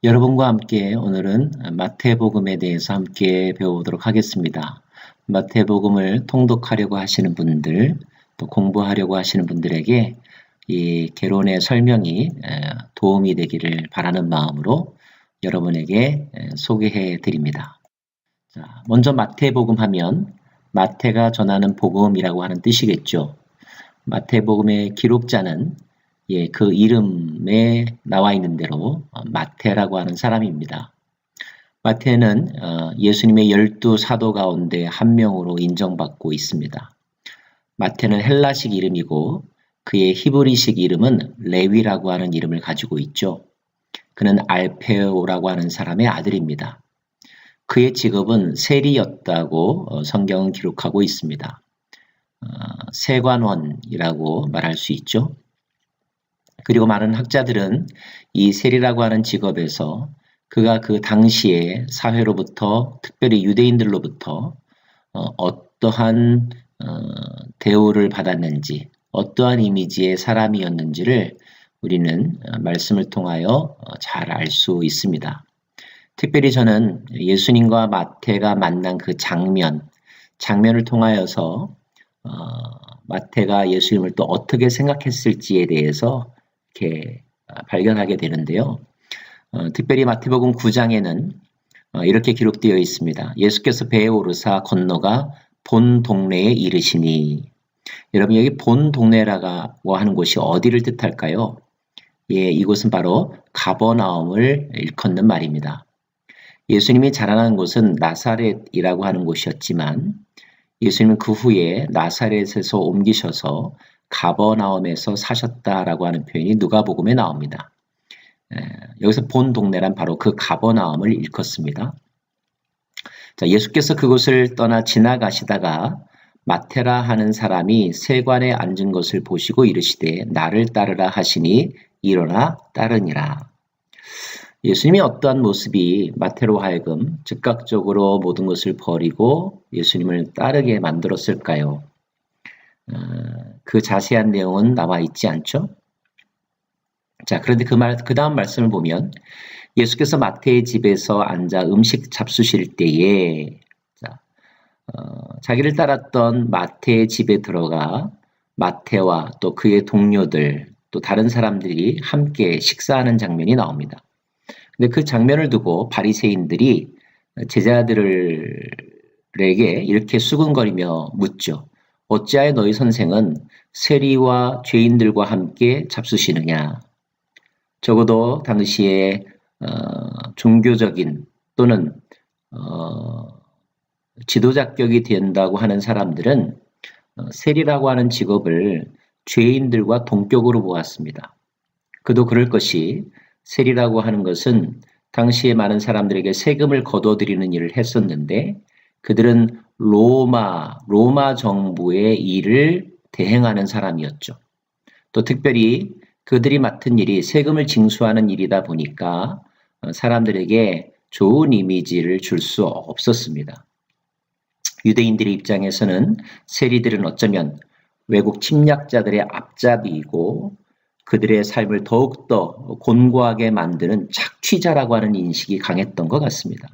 여러분과 함께 오늘은 마태복음에 대해서 함께 배워보도록 하겠습니다. 마태복음을 통독하려고 하시는 분들, 또 공부하려고 하시는 분들에게 이 개론의 설명이 도움이 되기를 바라는 마음으로 여러분에게 소개해 드립니다. 자, 먼저 마태복음 하면 마태가 전하는 복음이라고 하는 뜻이겠죠. 마태복음의 기록자는 그 이름에 나와 있는 대로 마태라고 하는 사람입니다. 마태는 예수님의 12 사도 가운데 한 명으로 인정받고 있습니다. 마태는 헬라식 이름이고 그의 히브리식 이름은 레위라고 하는 이름을 가지고 있죠. 그는 알페오라고 하는 사람의 아들입니다. 그의 직업은 세리였다고 성경은 기록하고 있습니다. 세관원이라고 말할 수 있죠. 그리고 많은 학자들은 이 세리라고 하는 직업에서 그가 그 당시에 사회로부터 특별히 유대인들로부터 어떠한 대우를 받았는지 어떠한 이미지의 사람이었는지를 우리는 말씀을 통하여 잘 알 수 있습니다. 특별히 저는 예수님과 마태가 만난 그 장면을 통하여서 마태가 예수님을 또 어떻게 생각했을지에 대해서 이렇게 발견하게 되는데요. 특별히 마태복음 9장에는 이렇게 기록되어 있습니다. 예수께서 배에 오르사 건너가 본 동네에 이르시니. 여러분 여기 본 동네라고 하는 곳이 어디를 뜻할까요? 이곳은 바로 가버나움을 일컫는 말입니다. 예수님이 자라난 곳은 나사렛이라고 하는 곳이었지만 예수님은 그 후에 나사렛에서 옮기셔서 가버나움에서 사셨다라고 하는 표현이 누가복음에 나옵니다. 여기서 본 동네란 바로 그 가버나움을 일컫습니다. 자, 예수께서 그곳을 떠나 지나가시다가 마테라 하는 사람이 세관에 앉은 것을 보시고 이르시되 나를 따르라 하시니 일어나 따르니라. 예수님이 어떠한 모습이 마태로 하여금 즉각적으로 모든 것을 버리고 예수님을 따르게 만들었을까요? 그 자세한 내용은 나와 있지 않죠? 자, 그런데 그 다음 말씀을 보면 예수께서 마태의 집에서 앉아 음식 잡수실 때에 자기를 따랐던 마태의 집에 들어가 마태와 또 그의 동료들 또 다른 사람들이 함께 식사하는 장면이 나옵니다. 근데 그 장면을 두고 바리새인들이 제자들에게 이렇게 수군거리며 묻죠. 어찌하여 너희 선생은 세리와 죄인들과 함께 잡수시느냐. 적어도 당시에 종교적인 또는 지도자격이 된다고 하는 사람들은 세리라고 하는 직업을 죄인들과 동격으로 보았습니다. 그도 그럴 것이 세리라고 하는 것은 당시에 많은 사람들에게 세금을 거둬들이는 일을 했었는데 그들은 로마 정부의 일을 대행하는 사람이었죠. 또 특별히 그들이 맡은 일이 세금을 징수하는 일이다 보니까 사람들에게 좋은 이미지를 줄 수 없었습니다. 유대인들의 입장에서는 세리들은 어쩌면 외국 침략자들의 앞잡이이고 그들의 삶을 더욱더 곤고하게 만드는 착취자라고 하는 인식이 강했던 것 같습니다.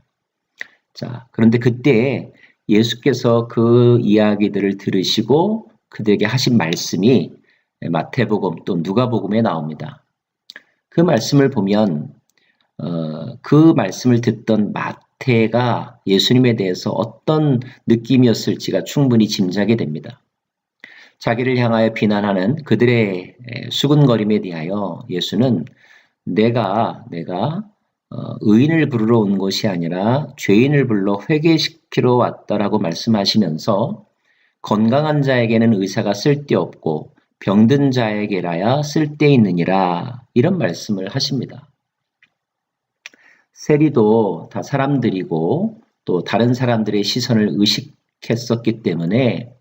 자, 그런데 그때 예수께서 그 이야기들을 들으시고 그들에게 하신 말씀이 마태복음 또 누가복음에 나옵니다. 그 말씀을 보면 그 말씀을 듣던 마태가 예수님에 대해서 어떤 느낌이었을지가 충분히 짐작이 됩니다. 자기를 향하여 비난하는 그들의 수군거림에 대하여 예수는 내가 의인을 부르러 온 것이 아니라 죄인을 불러 회개시키러 왔다라고 말씀하시면서 건강한 자에게는 의사가 쓸데없고 병든 자에게라야 쓸데있느니라 이런 말씀을 하십니다. 세리도 다 사람들이고 또 다른 사람들의 시선을 의식했었기 때문에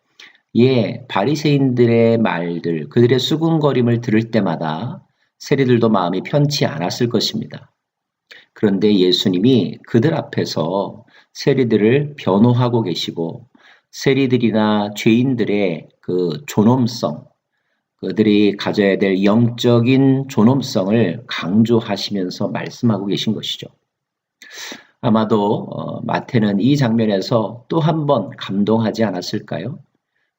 바리새인들의 말들, 그들의 수군거림을 들을 때마다 세리들도 마음이 편치 않았을 것입니다. 그런데 예수님이 그들 앞에서 세리들을 변호하고 계시고 세리들이나 죄인들의 그 존엄성, 그들이 가져야 될 영적인 존엄성을 강조하시면서 말씀하고 계신 것이죠. 아마도 마태는 이 장면에서 또 한 번 감동하지 않았을까요?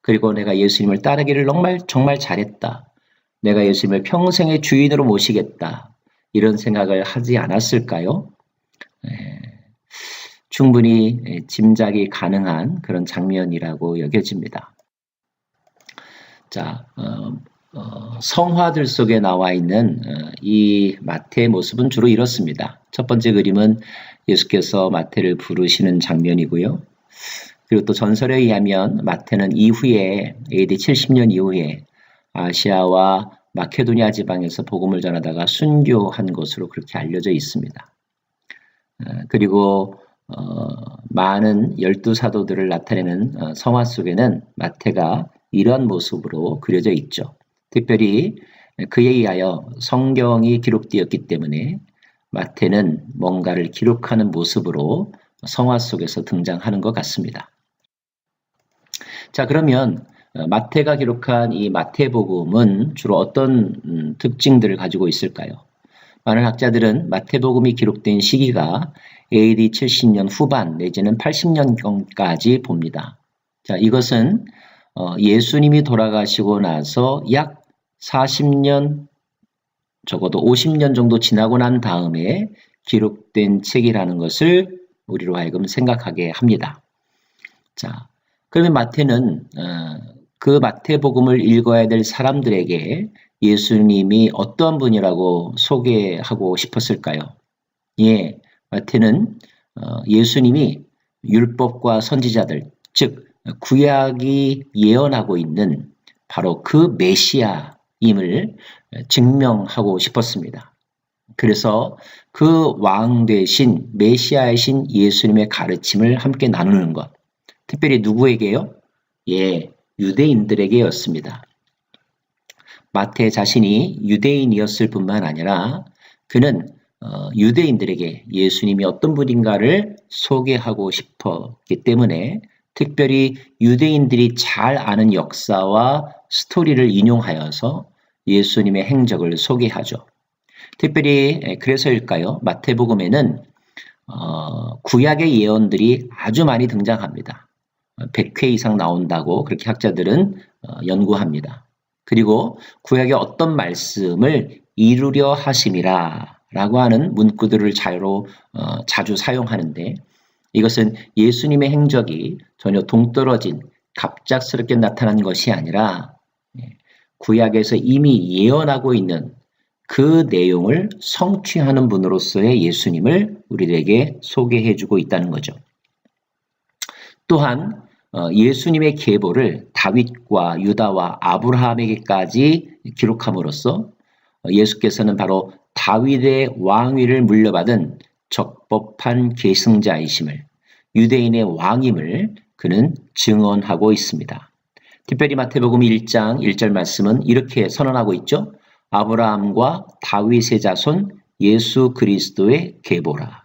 그리고 내가 예수님을 따르기를 정말 잘했다. 내가 예수님을 평생의 주인으로 모시겠다. 이런 생각을 하지 않았을까요? 충분히 짐작이 가능한 그런 장면이라고 여겨집니다. 자, 성화들 속에 나와 있는 이 마태의 모습은 주로 이렇습니다. 첫 번째 그림은 예수께서 마태를 부르시는 장면이고요. 그리고 또 전설에 의하면 마태는 이후에 AD 70년 이후에 아시아와 마케도니아 지방에서 복음을 전하다가 순교한 것으로 그렇게 알려져 있습니다. 그리고 많은 12사도들을 나타내는 성화 속에는 마태가 이러한 모습으로 그려져 있죠. 특별히 그에 의하여 성경이 기록되었기 때문에 마태는 뭔가를 기록하는 모습으로 성화 속에서 등장하는 것 같습니다. 자, 그러면 마태가 기록한 이 마태복음은 주로 어떤 특징들을 가지고 있을까요? 많은 학자들은 마태복음이 기록된 시기가 AD 70년 후반 내지는 80년경까지 봅니다. 자, 이것은 예수님이 돌아가시고 나서 약 40년, 적어도 50년 정도 지나고 난 다음에 기록된 책이라는 것을 우리로 하여금 생각하게 합니다. 자, 그러면 마태는 그 마태복음을 읽어야 될 사람들에게 예수님이 어떠한 분이라고 소개하고 싶었을까요? 예, 마태는 예수님이 율법과 선지자들, 즉 구약이 예언하고 있는 바로 그 메시아임을 증명하고 싶었습니다. 그래서 그 왕 되신 메시아이신 예수님의 가르침을 함께 나누는 것. 특별히 누구에게요? 예, 유대인들에게였습니다. 마태 자신이 유대인이었을 뿐만 아니라 그는 유대인들에게 예수님이 어떤 분인가를 소개하고 싶었기 때문에 특별히 유대인들이 잘 아는 역사와 스토리를 인용하여서 예수님의 행적을 소개하죠. 특별히 그래서일까요? 마태복음에는 구약의 예언들이 아주 많이 등장합니다. 100회 이상 나온다고 그렇게 학자들은 연구합니다. 그리고 구약의 어떤 말씀을 이루려 하심이라 라고 하는 문구들을 자주 사용하는데 이것은 예수님의 행적이 전혀 동떨어진 갑작스럽게 나타난 것이 아니라 구약에서 이미 예언하고 있는 그 내용을 성취하는 분으로서의 예수님을 우리에게 소개해주고 있다는 거죠. 또한 예수님의 계보를 다윗과 유다와 아브라함에게까지 기록함으로써 예수께서는 바로 다윗의 왕위를 물려받은 적법한 계승자이심을 유대인의 왕임을 그는 증언하고 있습니다. 특별히 마태복음 1장 1절 말씀은 이렇게 선언하고 있죠. 아브라함과 다윗의 자손 예수 그리스도의 계보라.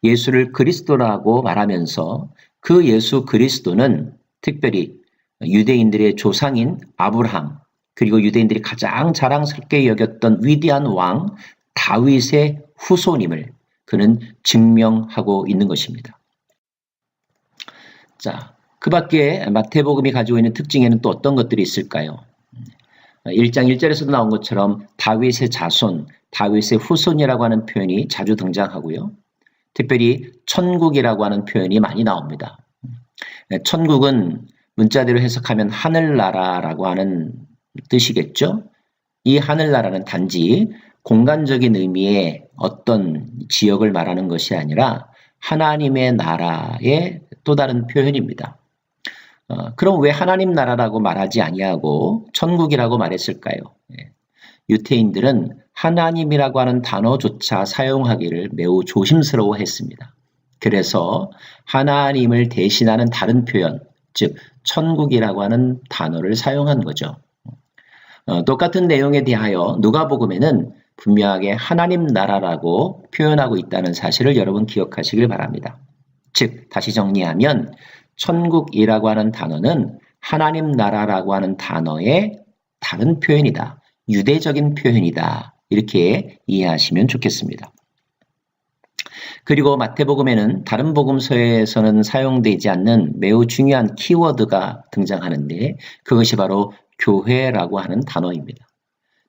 예수를 그리스도라고 말하면서 그 예수 그리스도는 특별히 유대인들의 조상인 아브라함 그리고 유대인들이 가장 자랑스럽게 여겼던 위대한 왕 다윗의 후손임을 그는 증명하고 있는 것입니다. 자, 그 밖에 마태복음이 가지고 있는 특징에는 또 어떤 것들이 있을까요? 1장 1절에서도 나온 것처럼 다윗의 자손, 다윗의 후손이라고 하는 표현이 자주 등장하고요. 특별히 천국이라고 하는 표현이 많이 나옵니다. 천국은 문자대로 해석하면 하늘나라라고 하는 뜻이겠죠. 이 하늘나라는 단지 공간적인 의미의 어떤 지역을 말하는 것이 아니라 하나님의 나라의 또 다른 표현입니다. 그럼 왜 하나님 나라라고 말하지 아니하고 천국이라고 말했을까요? 유태인들은 하나님이라고 하는 단어조차 사용하기를 매우 조심스러워했습니다. 그래서 하나님을 대신하는 다른 표현, 즉 천국이라고 하는 단어를 사용한 거죠. 똑같은 내용에 대하여 누가복음에는 분명하게 하나님 나라라고 표현하고 있다는 사실을 여러분 기억하시길 바랍니다. 즉 다시 정리하면 천국이라고 하는 단어는 하나님 나라라고 하는 단어의 다른 표현이다. 유대적인 표현이다. 이렇게 이해하시면 좋겠습니다. 그리고 마태복음에는 다른 복음서에서는 사용되지 않는 매우 중요한 키워드가 등장하는데 그것이 바로 교회라고 하는 단어입니다.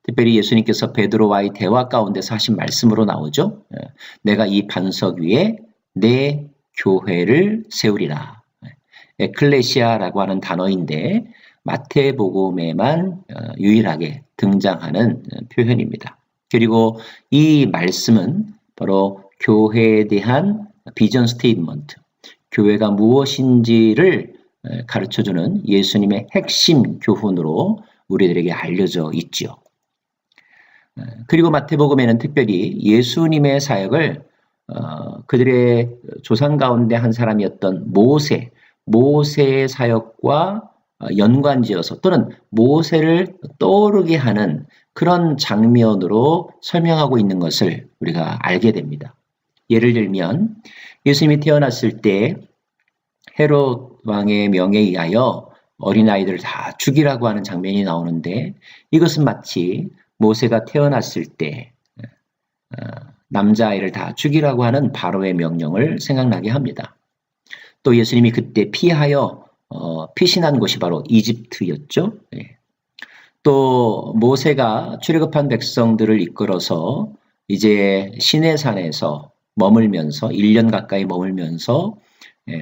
특별히 예수님께서 베드로와의 대화 가운데서 하신 말씀으로 나오죠. 내가 이 반석 위에 내 교회를 세우리라. 에클레시아라고 하는 단어인데 마태복음에만 유일하게 등장하는 표현입니다. 그리고 이 말씀은 바로 교회에 대한 비전 스테이트먼트, 교회가 무엇인지를 가르쳐주는 예수님의 핵심 교훈으로 우리들에게 알려져 있지요. 그리고 마태복음에는 특별히 예수님의 사역을 그들의 조상 가운데 한 사람이었던 모세의 사역과 연관지어서 또는 모세를 떠오르게 하는 그런 장면으로 설명하고 있는 것을 우리가 알게 됩니다. 예를 들면 예수님이 태어났을 때 헤롯 왕의 명에 의하여 어린아이들을 다 죽이라고 하는 장면이 나오는데 이것은 마치 모세가 태어났을 때 남자아이를 다 죽이라고 하는 바로의 명령을 생각나게 합니다. 또 예수님이 그때 피하여 피신한 곳이 바로 이집트였죠. 또 모세가 출애굽한 백성들을 이끌어서 이제 시내산에서 머물면서 1년 가까이 머물면서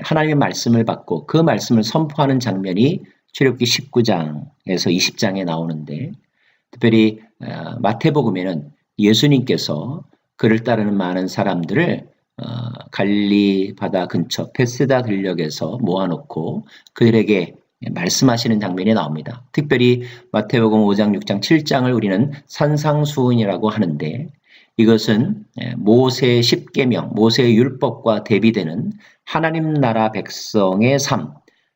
하나님의 말씀을 받고 그 말씀을 선포하는 장면이 출애굽기 19장에서 20장에 나오는데 특별히 마태복음에는 예수님께서 그를 따르는 많은 사람들을 갈릴리 바다 근처 베세다 들녘에서 모아놓고 그들에게 말씀하시는 장면이 나옵니다. 특별히 마태복음 5장, 6장, 7장을 우리는 산상수훈이라고 하는데 이것은 모세의 십계명, 모세의 율법과 대비되는 하나님 나라 백성의 삶,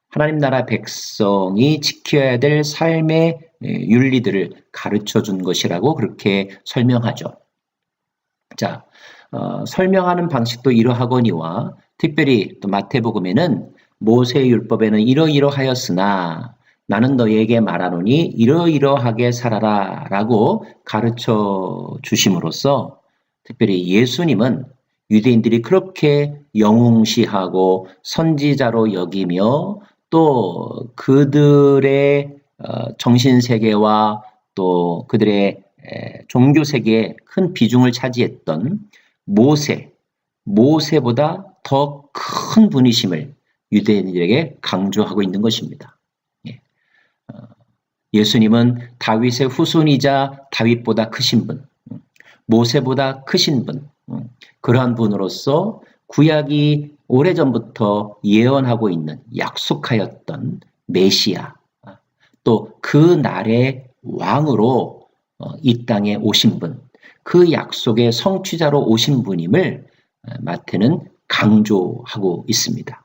하나님 나라 백성이 지켜야 될 삶의 윤리들을 가르쳐 준 것이라고 그렇게 설명하죠. 자, 설명하는 방식도 이러하거니와 특별히 또 마태복음에는 모세의 율법에는 이러이러하였으나 나는 너희에게 말하노니 이러이러하게 살아라 라고 가르쳐 주심으로써 특별히 예수님은 유대인들이 그렇게 영웅시하고 선지자로 여기며 또 그들의 정신세계와 또 그들의 종교세계에 큰 비중을 차지했던 모세보다 더 큰 분이심을 유대인들에게 강조하고 있는 것입니다. 예수님은 다윗의 후손이자 다윗보다 크신 분, 모세보다 크신 분, 그러한 분으로서 구약이 오래전부터 예언하고 있는 약속하였던 메시아, 또 그 날의 왕으로 이 땅에 오신 분, 그 약속의 성취자로 오신 분임을 마태는 강조하고 있습니다.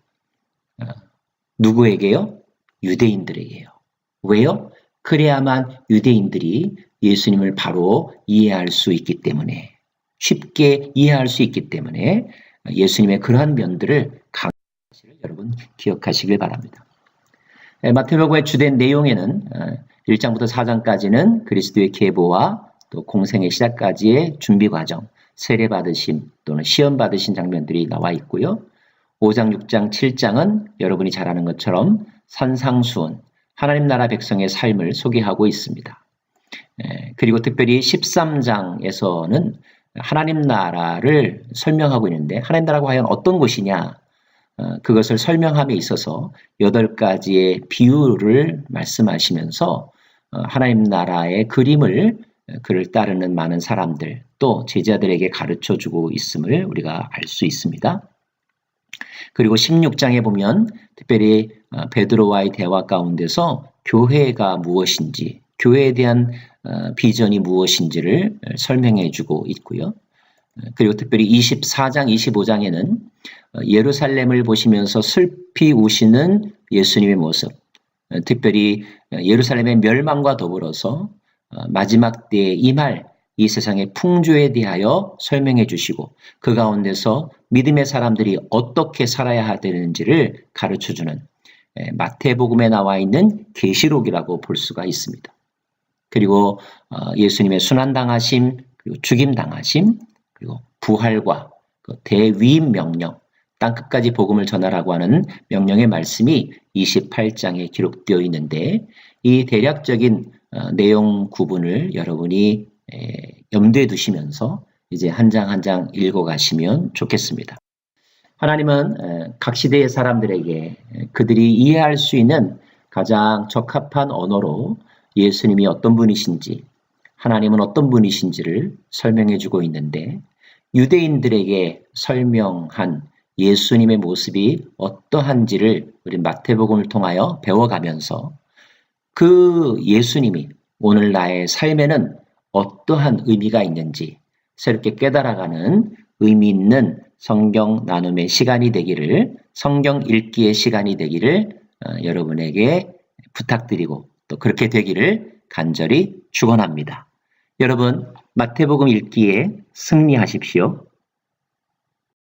누구에게요? 유대인들에게요. 왜요? 그래야만 유대인들이 예수님을 바로 이해할 수 있기 때문에 쉽게 이해할 수 있기 때문에 예수님의 그러한 면들을 강조하시를 여러분 기억하시길 바랍니다. 마태복음의 주된 내용에는 1장부터 4장까지는 그리스도의 계보와 또 공생의 시작까지의 준비 과정, 세례 받으심 또는 시험 받으신 장면들이 나와 있고요. 5장, 6장, 7장은 여러분이 잘 아는 것처럼 산상수훈, 하나님 나라 백성의 삶을 소개하고 있습니다. 그리고 특별히 13장에서는 하나님 나라를 설명하고 있는데 하나님 나라가 과연 어떤 곳이냐 그것을 설명함에 있어서 8가지의 비유를 말씀하시면서 하나님 나라의 그림을 그를 따르는 많은 사람들 또 제자들에게 가르쳐주고 있음을 우리가 알 수 있습니다. 그리고 16장에 보면 특별히 베드로와의 대화 가운데서 교회가 무엇인지 교회에 대한 비전이 무엇인지를 설명해 주고 있고요. 그리고 특별히 24장, 25장에는 예루살렘을 보시면서 슬피 우시는 예수님의 모습, 특별히 예루살렘의 멸망과 더불어서 마지막 때에 임할 이 세상의 풍조에 대하여 설명해 주시고 그 가운데서 믿음의 사람들이 어떻게 살아야 되는지를 가르쳐주는 마태복음에 나와 있는 계시록이라고 볼 수가 있습니다. 그리고 예수님의 순환당하심, 그리고 죽임당하심, 그리고 부활과 그 대위임 명령, 땅끝까지 복음을 전하라고 하는 명령의 말씀이 28장에 기록되어 있는데 이 대략적인 내용 구분을 여러분이 염두에 두시면서 이제 한 장 한 장 읽어가시면 좋겠습니다. 하나님은 각 시대의 사람들에게 그들이 이해할 수 있는 가장 적합한 언어로 예수님이 어떤 분이신지, 하나님은 어떤 분이신지를 설명해 주고 있는데 유대인들에게 설명한 예수님의 모습이 어떠한지를 우리 마태복음을 통하여 배워가면서 그 예수님이 오늘 나의 삶에는 어떠한 의미가 있는지 새롭게 깨달아가는 의미 있는 성경 나눔의 시간이 되기를, 성경 읽기의 시간이 되기를 여러분에게 부탁드리고 또 그렇게 되기를 간절히 축원합니다. 여러분, 마태복음 읽기에 승리하십시오.